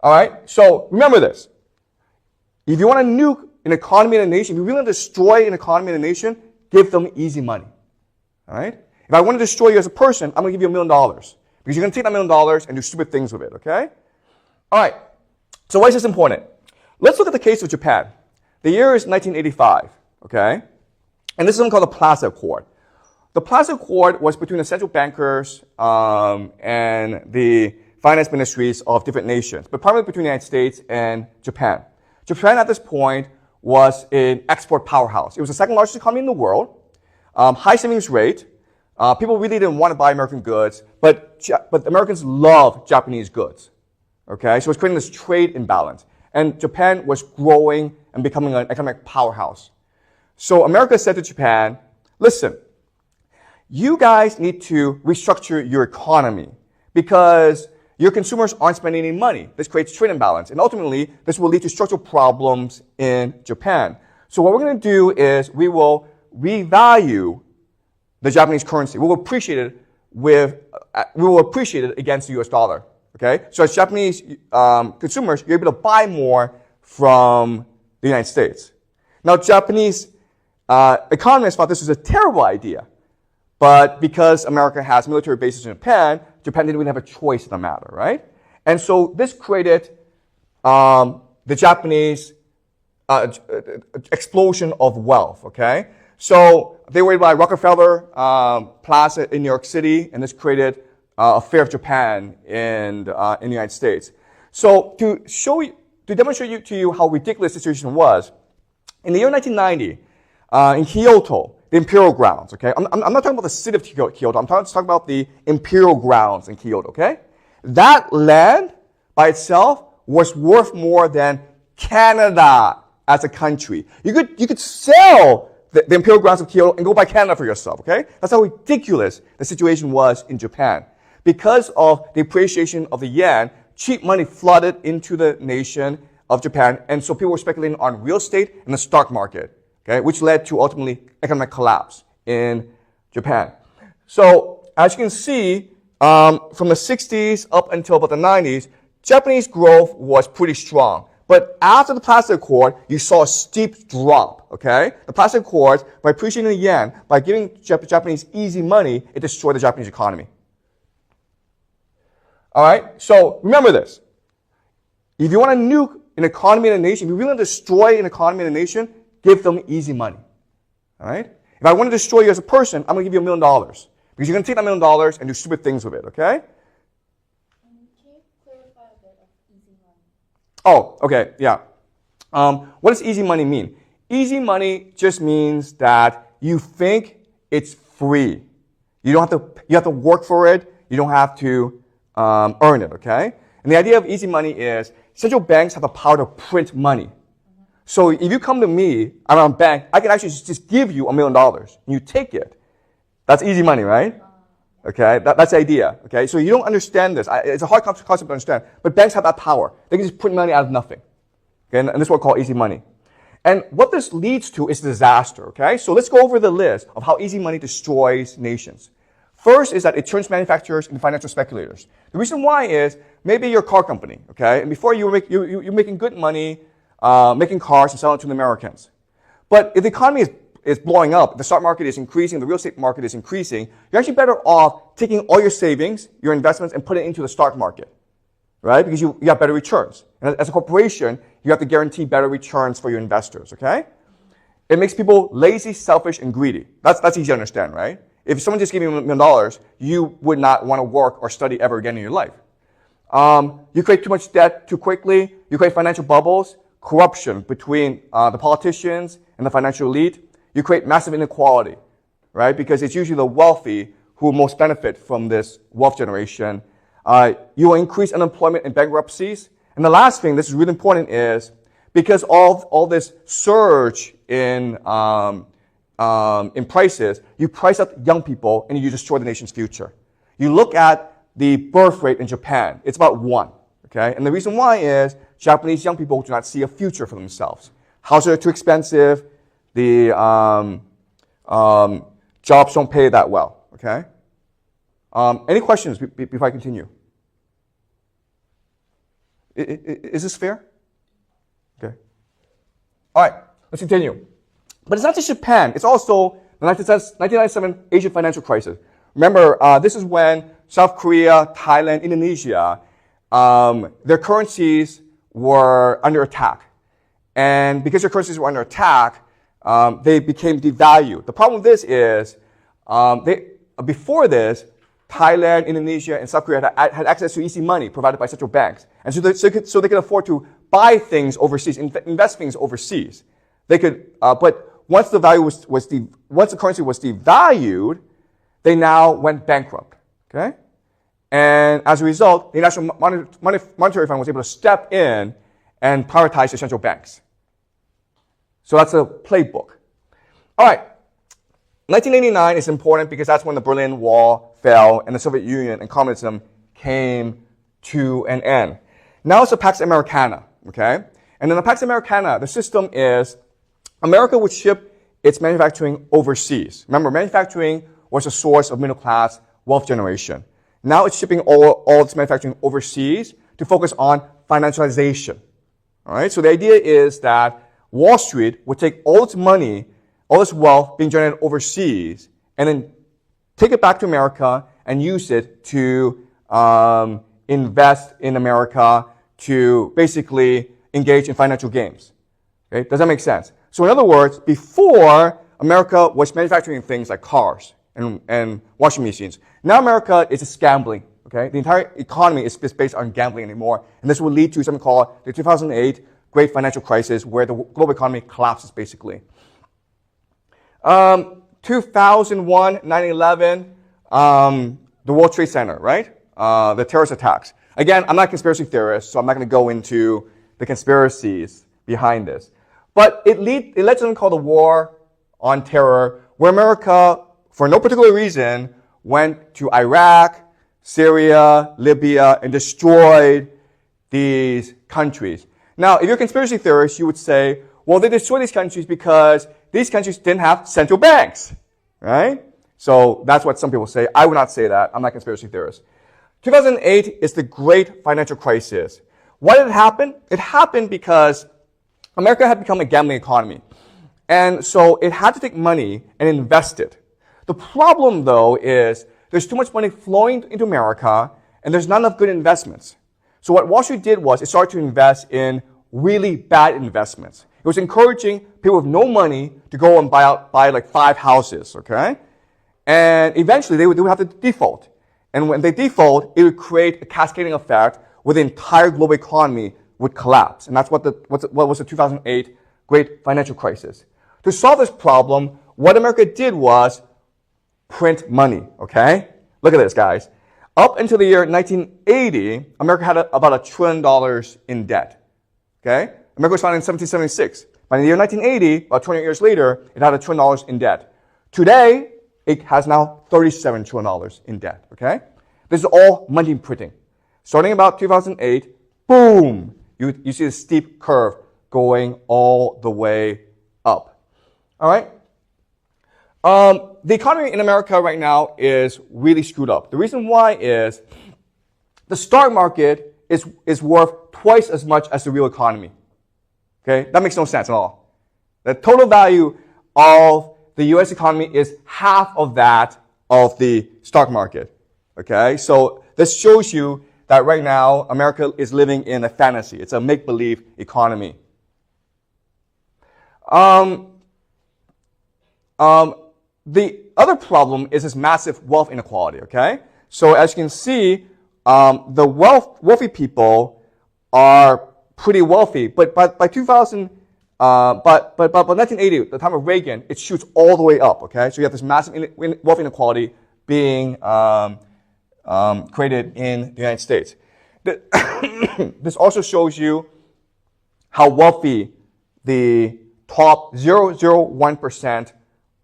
All right? So remember this. If you want to nuke an economy in a nation, if you really want to destroy an economy in a nation, give them easy money. All right? If I want to destroy you as a person, I'm going to give you $1 million. Because you're going to take that $1 million and do stupid things with it, okay? All right. So why is this important? Let's look at the case of Japan. The year is 1985, okay? And this is something called the Plaza Accord. The Plaza Accord was between the central bankers and the finance ministries of different nations, but primarily between the United States and Japan. Japan at this point was an export powerhouse. It was the second largest economy in the world, high savings rate. People really didn't want to buy American goods, but Americans love Japanese goods. Okay, so it's creating this trade imbalance. And Japan was growing and becoming an economic powerhouse. So America said to Japan, listen, you guys need to restructure your economy because your consumers aren't spending any money. This creates trade imbalance. And ultimately, this will lead to structural problems in Japan. So what we're going to do is we will revalue the Japanese currency. We will appreciate it against the US dollar. Okay? So as Japanese consumers, you're able to buy more from the United States. Now, Japanese economists thought this was a terrible idea. But because America has military bases in Japan, Japan didn't really have a choice in the matter, right? And so this created the Japanese explosion of wealth, okay? So they were able to buy Rockefeller Plaza in New York City, and this created a Fair of Japan in the United States. So to demonstrate to you how ridiculous the situation was, in the year 1990, in Kyoto, the Imperial Grounds, okay? I'm not talking about the city of Kyoto. I'm talking about the Imperial Grounds in Kyoto, okay? That land by itself was worth more than Canada as a country. You could sell the Imperial Grounds of Kyoto and go buy Canada for yourself, okay? That's how ridiculous the situation was in Japan. Because of the appreciation of the yen, cheap money flooded into the nation of Japan, and so people were speculating on real estate and the stock market. Okay, which led to ultimately economic collapse in Japan. So as you can see, from the 60s up until about the 90s, Japanese growth was pretty strong. But after the Plaza Accord, you saw a steep drop. Okay, the Plaza Accord, by appreciating the yen, by giving Japanese easy money, it destroyed the Japanese economy. All right, so remember this: if you want to nuke an economy in a nation, if you really want to destroy an economy in a nation, give them easy money. All right? If I want to destroy you as a person, I'm going to give you $1 million. Because you're going to take that $1 million and do stupid things with it, okay? Can you clarify a bit of easy money? Oh, okay, yeah. What does easy money mean? Easy money just means that you think it's free. You have to work for it. You don't have to earn it, okay? And the idea of easy money is central banks have the power to print money. So if you come to me, I'm a bank, I can actually just give you $1 million and you take it. That's easy money, right? Okay, that's the idea. Okay, so you don't understand this. It's a hard concept to understand, but banks have that power. They can just print money out of nothing. Okay, and this is what we call easy money. And what this leads to is disaster. Okay, so let's go over the list of how easy money destroys nations. First is that it turns manufacturers into financial speculators. The reason why is maybe you're a car company, okay, and before you're making good money, making cars and selling it to the Americans. But if the economy is blowing up, the stock market is increasing, the real estate market is increasing, you're actually better off taking all your savings, your investments, and putting it into the stock market, right? Because you have better returns. And as a corporation, you have to guarantee better returns for your investors, okay? It makes people lazy, selfish, and greedy. That's easy to understand, right? If someone just gave you $1 million, you would not want to work or study ever again in your life. You create too much debt too quickly, you create financial bubbles, corruption between the politicians and the financial elite. You create massive inequality, right? Because it's usually the wealthy who will most benefit from this wealth generation. You will increase unemployment and bankruptcies. And the last thing, this is really important, is because all this surge in prices, you price out young people and you destroy the nation's future. You look at the birth rate in Japan, it's about 1. Okay? And the reason why is Japanese young people do not see a future for themselves. Houses are too expensive. The jobs don't pay that well. Okay? Any questions before I continue? Is this fair? Okay. All right, let's continue. But it's not just Japan. It's also the 1997 Asian financial crisis. Remember, this is when South Korea, Thailand, Indonesia, their currencies were under attack. And because their currencies were under attack, they became devalued. The problem with this is, before this, Thailand, Indonesia, and South Korea had access to easy money provided by central banks. And so they could afford to buy things overseas, invest things overseas. They could, but once the currency was devalued, they now went bankrupt. Okay? And as a result, the National Monetary Fund was able to step in and privatize the central banks. So that's a playbook. All right. 1989 is important because that's when the Berlin Wall fell and the Soviet Union and communism came to an end. Now it's the Pax Americana, okay? And in the Pax Americana, the system is America would ship its manufacturing overseas. Remember, manufacturing was a source of middle-class wealth generation. Now it's shipping all its manufacturing overseas to focus on financialization. All right? So the idea is that Wall Street would take all its money, all its wealth being generated overseas, and then take it back to America and use it to invest in America, to basically engage in financial games. Okay? Does that make sense? So in other words, before America was manufacturing things like cars and washing machines, now America is just gambling. Okay? The entire economy is just based on gambling anymore, and this will lead to something called the 2008 Great Financial Crisis, where the global economy collapses basically. 2001, 9/11, the World Trade Center, right? The terrorist attacks. Again, I'm not a conspiracy theorist, so I'm not going to go into the conspiracies behind this. But it led to something called the War on Terror, where America, for no particular reason, went to Iraq, Syria, Libya, and destroyed these countries. Now, if you're a conspiracy theorist, you would say, well, they destroyed these countries because these countries didn't have central banks, right? So that's what some people say. I would not say that. I'm not a conspiracy theorist. 2008 is the great financial crisis. Why did it happen? It happened because America had become a gambling economy. And so it had to take money and invest it. The problem, though, is there's too much money flowing into America, and there's not enough good investments. So what Wall Street did was it started to invest in really bad investments. It was encouraging people with no money to go and buy like 5 houses, okay? And eventually they would have to default. And when they default, it would create a cascading effect where the entire global economy would collapse. And that's what was the 2008 Great Financial Crisis. To solve this problem, what America did was print money, okay? Look at this, guys. Up until the year 1980, America had about $1 trillion in debt, okay? America was founded in 1776. By the year 1980, about 20 years later, it had $1 trillion in debt. Today, it has now $37 trillion in debt, okay? This is all money printing. Starting about 2008, boom, you see the steep curve going all the way up. All right? The economy in America right now is really screwed up. The reason why is the stock market is worth twice as much as the real economy. Okay? That makes no sense at all. The total value of the U.S. economy is half of that of the stock market. Okay? So this shows you that right now America is living in a fantasy. It's a make-believe economy. The other problem is this massive wealth inequality, okay? So as you can see, the wealthy people are pretty wealthy, but by 1980, the time of Reagan, it shoots all the way up, okay? So you have this massive wealth inequality being created in the United States. This also shows you how wealthy the top 0.001%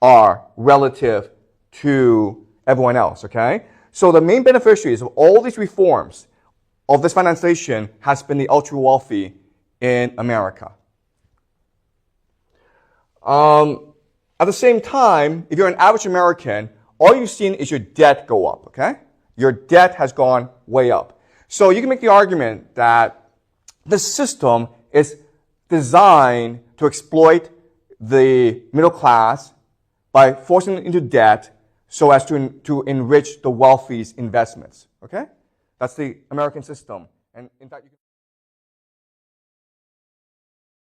are relative to everyone else, okay? So the main beneficiaries of all these reforms of this financialization has been the ultra-wealthy in America. At the same time, if you're an average American, all you've seen is your debt go up, okay? Your debt has gone way up. So you can make the argument that the system is designed to exploit the middle class by forcing them into debt so as to enrich the wealthy's investments. Okay? That's the American system. And in fact, you can